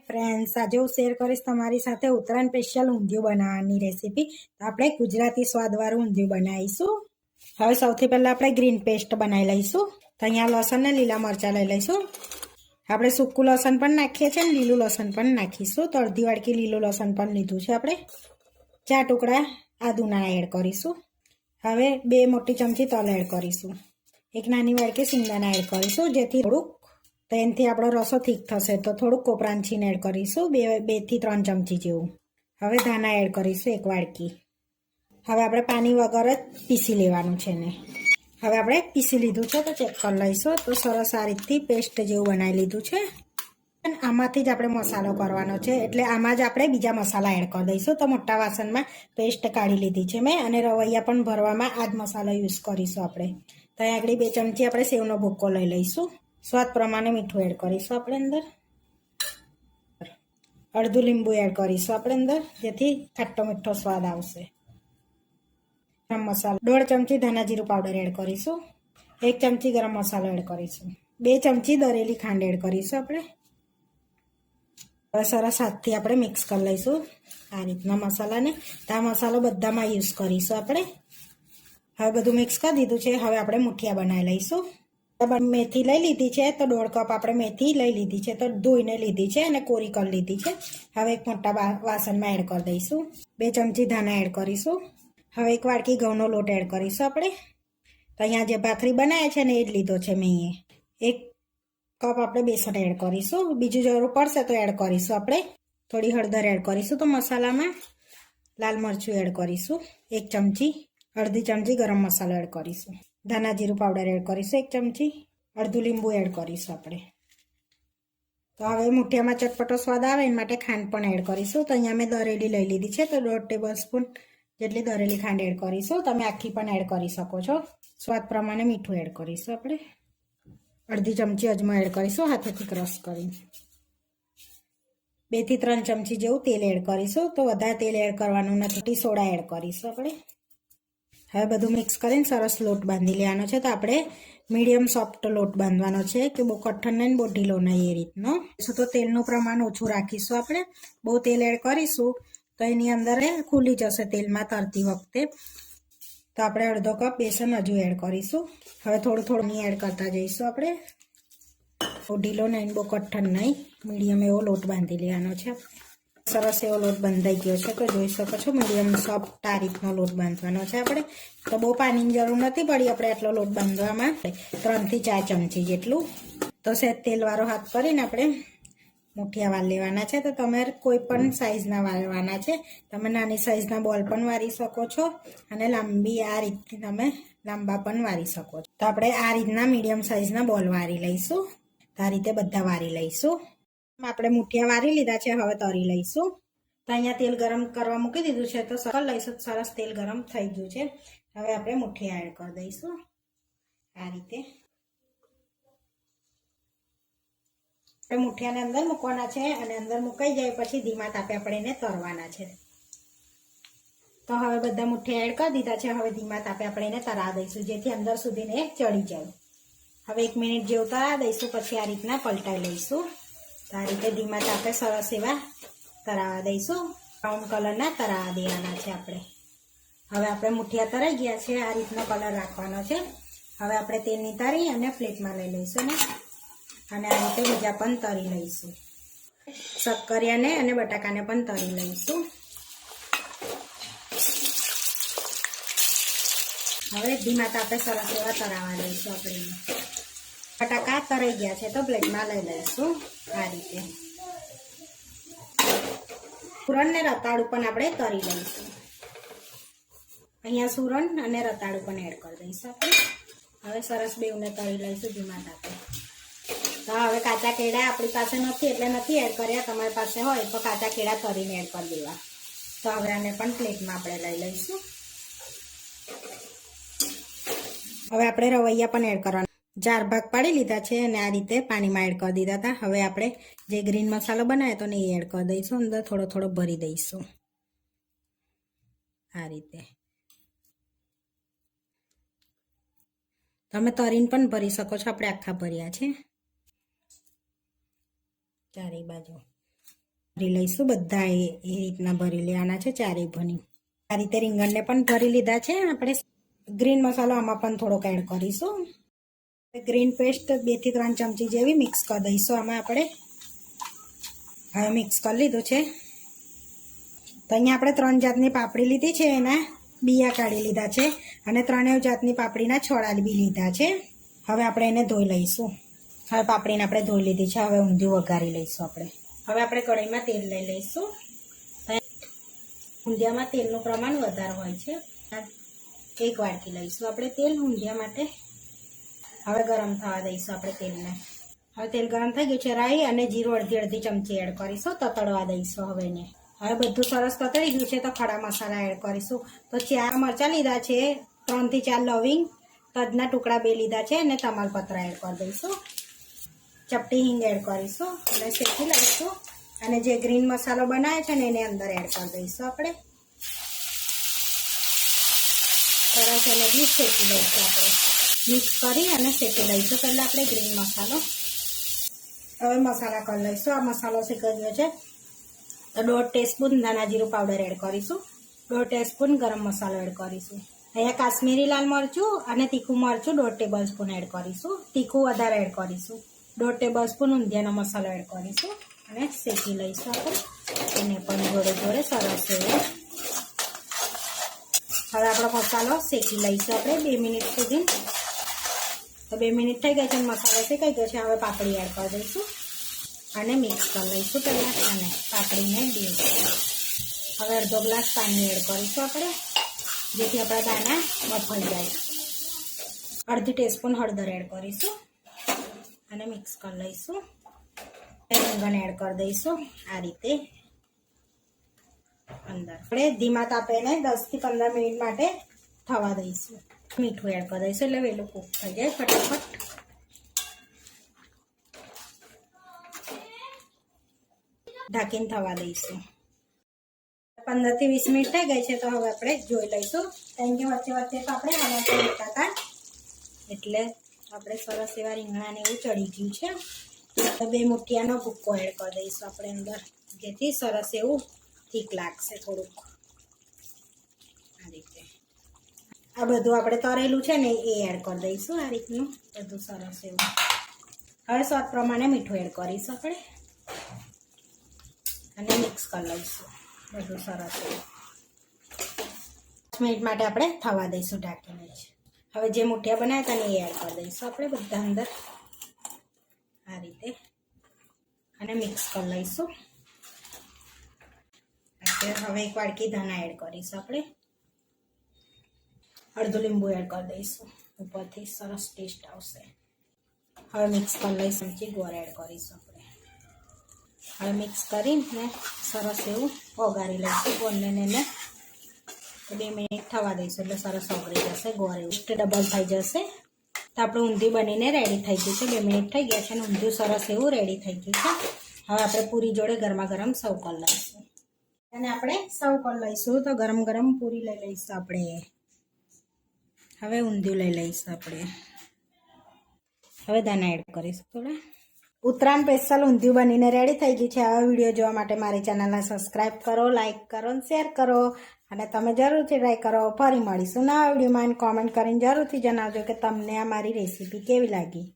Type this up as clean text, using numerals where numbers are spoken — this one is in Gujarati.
ફ્રેન્ડ્સ, આજે હું શેર કરીશ તમારી સાથે ઉત્તરાયણ સ્પેશિયલ ઊંધિયું બનાવવાની રેસીપી. તો આપણે ગુજરાતી સ્વાદવાળું ઊંધિયું બનાવીશું. હવે સૌથી પહેલાં આપણે ગ્રીન પેસ્ટ બનાવી લઈશું. તો અહીંયા લસણ ને લીલા મરચાં લઈ લઈશું. આપણે સૂકું લસણ પણ નાખીએ છીએ અને લીલું લસણ પણ નાખીશું. તો અડધી વાડકી લીલું લસણ પણ લીધું છે આપણે. 4 ટુકડા આદુના એડ કરીશું. હવે 2 મોટી ચમચી તલ એડ કરીશું. 1 નાની વાડકી સિંગદાણા એડ કરીશું, જેથી થોડુંક તો એનાથી આપણો રસો ઠીક થશે. તો થોડુંક કોપરાનું છીણ એડ કરીશું, 2 થી 3 ચમચી જેવું. હવે ધાણા એડ કરીશું 1 વાડકી. હવે આપણે પાણી વગર જ પીસી લેવાનું છે ને. હવે આપણે પીસી લીધું છે, તો ચેક કરી લઈશું. તો સરસ આ રીતથી પેસ્ટ જેવું બનાવી લીધું છે. આમાંથી જ આપણે મસાલો કરવાનો છે, એટલે આમાં જ આપણે બીજા મસાલા એડ કરી દઈશું. તો મોટા વાસણમાં પેસ્ટ કાઢી લીધી છે મેં, અને રવૈયા પણ ભરવામાં આ જ મસાલો યુઝ કરીશું આપણે. તો અહીં આગળ 2 ચમચી આપણે સેવનો ભૂક્કો લઈ લઈશું. સ્વાદ પ્રમાણે મીઠું એડ કરીશું આપણે અંદર. અડધું લીંબુ એડ કરીશું આપણે અંદર, જેથી ખાટો મીઠો સ્વાદ આવશે. ગરમ મસાલો 1.5 ચમચી ધાણા જીરું પાવડર એડ કરીશું. 1 ચમચી ગરમ મસાલો એડ કરીશું. 2 ચમચી દળેલી ખાંડ એડ કરીશું આપણે. હવે સરસ હાથથી આપણે મિક્સ કરી લઈશું આ રીતના મસાલાને. તો આ મસાલો બધામાં યુઝ કરીશું આપણે. હવે બધું મિક્સ કરી દીધું છે. હવે આપણે મુઠિયા બનાવી લઈશું. મેથી લઈ લીધી છે, તો 1.5 કપ આપણે મેથી લઈ લીધી છે, તો ધોઈને લીધી છે અને કોરી કરી લીધી છે. હવે એક મોટા વાસણમાં એડ કરી દઈશું. 2 ચમચી ધાણા એડ કરીશું. હવે 1 વાડકી ઘઉંનો લોટ એડ કરીશું આપણે. તો અહીંયા જે ભાખરી બનાવે છે ને એ જ લીધો છે મેં. 1 કપ આપણે બેસન એડ કરીશું. બીજું જરૂર પડશે તો એડ કરીશું આપણે. થોડી હળદર એડ કરીશું. તો મસાલામાં લાલ મરચું એડ કરીશું 1 ચમચી. અડધી ચમચી ગરમ મસાલો એડ કરીશું. ધાણા જીરું પાવડર એડ કરીશું 1 ચમચી. અડધું લીંબુ એડ કરીશું આપણે. તો હવે મુઠિયામાં ચટપટો સ્વાદ આવે એના માટે ખાંડ પણ એડ કરીશું. તો અહીંયા મેં દરેલી લઈ લીધી છે, તો 1.5 ટેબલસ્પૂન જેટલી દરેલી ખાંડ એડ કરીશું. તમે આખી પણ એડ કરી શકો છો. સ્વાદ પ્રમાણે મીઠું એડ કરીશું આપણે. અડધી ચમચી અજમો એડ કરીશું હાથેથી ક્રશ કરીને. 2 થી 3 ચમચી જેવું તેલ એડ કરીશું. તો વધારે તેલ એડ કરવાનું નથી. સોડા એડ કરીશું આપણે. હવે બધું મિક્સ કરીને સરસ લોટ બાંધી લેવાનો છે. તો આપણે મીડિયમ સોફ્ટ લોટ બાંધવાનો છે, કે બહુ કઠણ નહીં બહુ ઢીલો નહીં એ રીતનો. તો તેલનું પ્રમાણ ઓછું રાખીશું આપણે. બહુ તેલ એડ કરીશું તો એની અંદર ખુલી જશે તેલમાં તરતી વખતે. તો આપણે અડધો કપ બેસન હજુ એડ કરીશું. હવે થોડું થોડું એડ કરતા જઈશું આપણે. બહુ ઢીલો નહીં બહુ કઠણ નહીં, મીડિયમ એવો લોટ બાંધી લેવાનો છે. સરસ એવો લોટ બંધાઈ ગયો છે, તો જોઈ શકો છો મીડિયમ સોફ્ટ આ રીતનો લોટ બાંધવાનો છે આપણે. તો બહુ પાણીની જરૂર નથી પડી આપણે આટલો લોટ બાંધવામાં. 3 થી 4 ચમચી જેટલું. તો સહેજ તેલવાળો હાથ કરીને આપણે મુઠિયા વાળી લેવાના છે. તો તમે કોઈ પણ સાઈઝના વાળવાના છે. તમે નાની સાઈઝના બોલ પણ વાળી શકો છો, અને લાંબી આ રીતથી તમે લાંબા પણ વાળી શકો છો. તો આપણે આ રીતના મીડિયમ સાઈઝના બોલ વાળી લઈશું. તો આ રીતે બધા વાળી લઈશું. આપણે મુઠિયા વારી લીધા છે. હવે તરી લઈશું. તો અહીંયા તેલ ગરમ કરવા મૂકી દીધું છે, તો સરસ લઈશું. સરસ તેલ ગરમ થઈ ગયું છે. હવે આપણે મુઠિયા એડ કરી દઈશું આ રીતે. આપણે મુઠિયાને અંદર મૂકવાના છે, અને અંદર મુકાઈ જાય પછી ધીમા તાપે આપણે એને તરવાના છે. તો હવે બધા મુઠિયા એડ કરી દીધા છે. હવે ધીમા તાપે આપણે એને તરા દઈશું, જેથી અંદર સુધીને ચડી જાય. હવે 1 મિનિટ જેવું તરા દઈશું, પછી આ રીતના પલટાઈ લઈશું. આ રીતે ધીમા તાપે સરસ એવા તરાવા દઈશું. બ્રાઉન કલરના તરાવા દેવાના છે આપણે. હવે આપણે મુઠિયા તરાઈ ગયા છે. આ રીતનો કલર રાખવાનો છે. હવે આપણે તેલની તારી અને પ્લેટમાં લઈ લઈશું ને, અને આ રીતે બીજા પણ તરી લઈશું. શક્કરિયાને અને બટાકાને પણ તરી લઈશું. હવે ધીમા તાપે સરસ એવા તરાવા દઈશું આપણે. બટાકા તરાઈ ગયા છે, તો પ્લેટમાં લઈ લઈશું આ રીતે. સુરણ ને રતાળું પણ આપણે તરી લઈશું. અહીંયા સુરણ અને રતાળું પણ એડ કરી દઈશું આપણે. હવે સરસ બેવને તરી લઈશું ધીમા તાપે. તો હવે કાચા કેળા આપણી પાસે નથી એટલે નથી એડ કર્યા. તમારી પાસે હોય તો કાચા કેળા તરીને એડ કરી દેવા. તો હવે આને પણ પ્લેટમાં આપણે લઈ લઈશું. હવે આપણે રવૈયા પણ એડ કરવાના. 4 ભાગ પાડી લીધા છે, અને આ રીતે પાણીમાં એડ કરી દીધા હતા. હવે આપણે જે ગ્રીન મસાલો બનાવ્યો તો ને એ એડ કરી દઈશું. અંદર થોડો થોડો ભરી દઈશું આ રીતે. તમે તરીને પણ ભરી શકો છો. આપણે આખા ભર્યા છે ચારે બાજુ. ભરી લઈશું બધા એ રીતના ભરી લેવાના છે ચારેય ભની. આ રીતે રીંગણને પણ ભરી લીધા છે. આપણે ગ્રીન મસાલો આમાં પણ થોડોક એડ કરીશું. ગ્રીન પેસ્ટ 2 થી 3 ચમચી જેવી મિક્સ કરી દઈશું આમાં આપણે. હવે મિક્સ કરી લીધું છે. તો અહીંયા આપણે 3 જાતની પાપડી લીધી છે, એના બિયા કાઢી લીધા છે અને 3 જાતની પાપડીના છોડા બી લીધા છે. હવે આપણે એને ધોઈ લઈશું. હવે પાપડીને આપણે ધોઈ લીધી છે. હવે ઊંધિયું વઘારી લઈશું આપણે. હવે આપણે કઢાઈમાં તેલ લઈ લઈશું. ઊંધિયામાં તેલનું પ્રમાણ વધારે હોય છે. 1 વાટકી લઈશું આપણે તેલ ઊંધિયા માટે. હવે ગરમ થવા દઈશું આપણે તેલને. હવે તેલ ગરમ થઈ ગયું છે. રાઈ અને જીરું અડધી ચમચી એડ કરીશું. તતડવા દઈશું હવે એને. હવે બધું સરસ તતડી ગયું છે તો ખડા મસાલા એડ કરીશું. તો 4 મરચાં લીધા છે, 3 થી 4 લવિંગ, તજના ટુકડા 2 લીધા છે અને તમાલપત્ર એડ કરી દઈશું. ચપટી હિંગ એડ કરીશું અને શેકી લઈશું. અને જે ગ્રીન મસાલો બનાવ્યો છે ને એને અંદર એડ કરી દઈશું આપણે. સરસ એને બી શેકી લઈશું આપણે. મિક્સ કરી અને શેકી લઈશું પહેલાં આપણે ગ્રીન મસાલો. હવે મસાલા કરી લઈશું. આ મસાલો શેકાઈ ગયો છે તો 1.5 ટીસ્પૂન ધાણા જીરું પાવડર એડ કરીશું. 1.5 ટીસ્પૂન ગરમ મસાલો એડ કરીશું. અહીંયા કાશ્મીરી લાલ મરચું અને તીખું મરચું 1.5 ટેબલસ્પૂન એડ કરીશું. તીખું વધારે એડ કરીશું. 1.5 ટેબલસ્પૂન ઊંધિયાનો મસાલો એડ કરીશું અને શેકી લઈશું આપણે એને પણ જોડે સરસ એવો. હવે આપણો મસાલો શેકી લઈશું આપણે 2 મિનિટ સુધી. તો 2 મિનિટ થઈ ગઈ છે, મસાલો શેકાઈ ગયો છે. હવે પાપડી એડ કરી દઈશું અને મિક્સ કરી લઈશું પહેલાં અને પાપડીને હવે અડધો ગ્લાસ પાણી એડ કરીશું આપણે, જેથી આપણા દાણા બફાઈ જાય. અડધી ટીસ્પૂન હળદર એડ કરીશું અને મિક્સ કરી લઈશું. રીંગણ એડ કરી દઈશું આ રીતે અંદર. આપણે ધીમા તાપે એને 10 થી 15 મિનિટ માટે થવા દઈશું. મીઠું એડ કરી દઈશું એટલે વહેલું કૂક થઈ જાય ફટાફટ. ઢાંકીને થવા દઈશું. 15 થી 20 મિનિટ થઈ ગઈ છે તો હવે આપણે જોઈ લઈશું. કારણ કે વચ્ચે તો આપણે હલાવતા રહેતા હતા એટલે આપણે સરસ એવા રીંગણાને એવું ચડી ગયું છે. તો 2 મુઠિયાનો ભૂક્કો એડ કરી દઈશું આપણે અંદર, જેથી સરસ એવું ઠીક લાગશે થોડુંક આ રીતે. આ બધું આપણે તરેલું છે ને એ એડ કરી દઈશું આ રીતનું બધું સરસ એવું. હવે સ્વાદ પ્રમાણે મીઠું એડ કરીશું આપણે અને મિક્સ કરી લઈશું બધું સરસ એવું. 5 મિનિટ માટે આપણે થવા દઈશું ઢાંકીને જ. હવે જે મુઠિયા બનાવ્યા હતા ને એ એડ કરી દઈશું આપણે બધા અંદર આ રીતે અને મિક્સ કરી લઈશું. હવે 1 વાટકી ધાણા એડ કરીશું આપણે. અડધું લીંબુ એડ કરી દઈશું ઉપરથી, સરસ ટેસ્ટ આવશે. હવે મિક્સ કરી લઈશું. ગોળ એડ કરીશું આપણે. હવે મિક્સ કરીને સરસ એવું ઓગાળી લઈશું ગોળને એને. 2 મિનિટ થવા દઈશું એટલે સરસ ઓગળી જશે ગોળ એવું. ડબલ થઈ જશે તો આપણું ઊંધિયું બનીને રેડી થઈ ગયું છે. 2 મિનિટ થઈ ગયા છે અને ઊંધિયું સરસ એવું રેડી થઈ ગયું છે. હવે આપણે પૂરી જોડે ગરમા ગરમ સર્વ કરી લઈશું. અને આપણે સર્વ કરી લઈશું તો ગરમ ગરમ પૂરી લઈ લઈશું આપણે. હવે ઊંધિયું લઈ લઈશું આપણે. હવે દાણા એડ કરીશું થોડા. ઉત્તરાયણ સ્પેશિયલ ઊંધિયું બનીને રેડી થઈ ગયું છે. આ વિડીયો જોવા માટે મારી ચેનલને સબસ્ક્રાઈબ કરો, લાઇક કરો અને શેર કરો અને તમે જરૂરથી ટ્રાય કરો. ફરી મળીશું નવા વિડીયોમાં. કોમેન્ટ કરીને જરૂરથી જણાવજો કે તમને આ મારી રેસીપી કેવી લાગી.